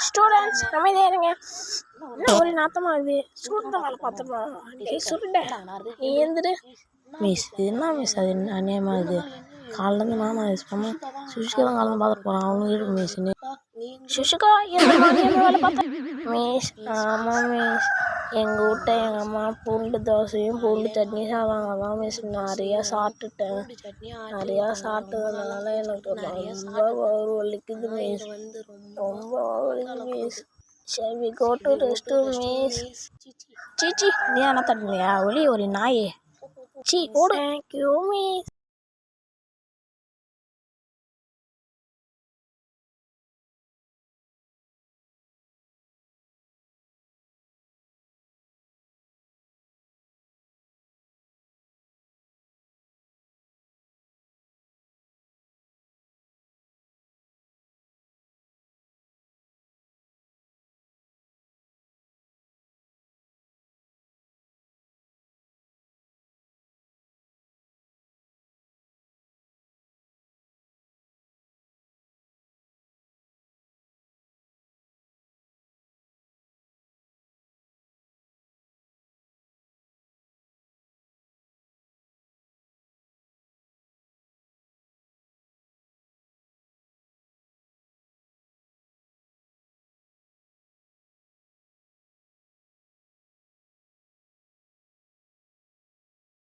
Students அமைதியாக இருங்க. என்ன ஒரு நாத்தமாக இது? சுருட்ட வேலை பார்த்தோமா? சுருட்ட நீ எழுந்துடு. மிஸ் இது என்ன மிஸ்? அது அநியமாக இது காலிலேருந்து நானும் மிஸ் பண்ணேன். சுஷிகா தான் காலிலேருந்து பார்த்துட்டு போகிறான். அவனும் இருக்கு மிஸ்ன்னு. சுஷிகா என்ன வேலை பார்த்தேன் மிஸ்? ஆமாம் மிஸ், எங்கள் வீட்டை எங்கள் அம்மா பூண்டு தோசையும் பூண்டு சட்னி சாப்பிடுவாங்க. அதான் மிஸ் நிறையா சாப்பிட்டுட்டேன். நிறையா சாப்பிட்டதுனால எனக்கு ரொம்ப வயிறு வலிக்குது மிஸ். ரொம்ப வலிக்குது miss. Shall we go to restroom miss? சீச்சி நீ என்ன தட்டுனியா? ஒளி ஒரு நாயே. ஓடு. Thank you miss.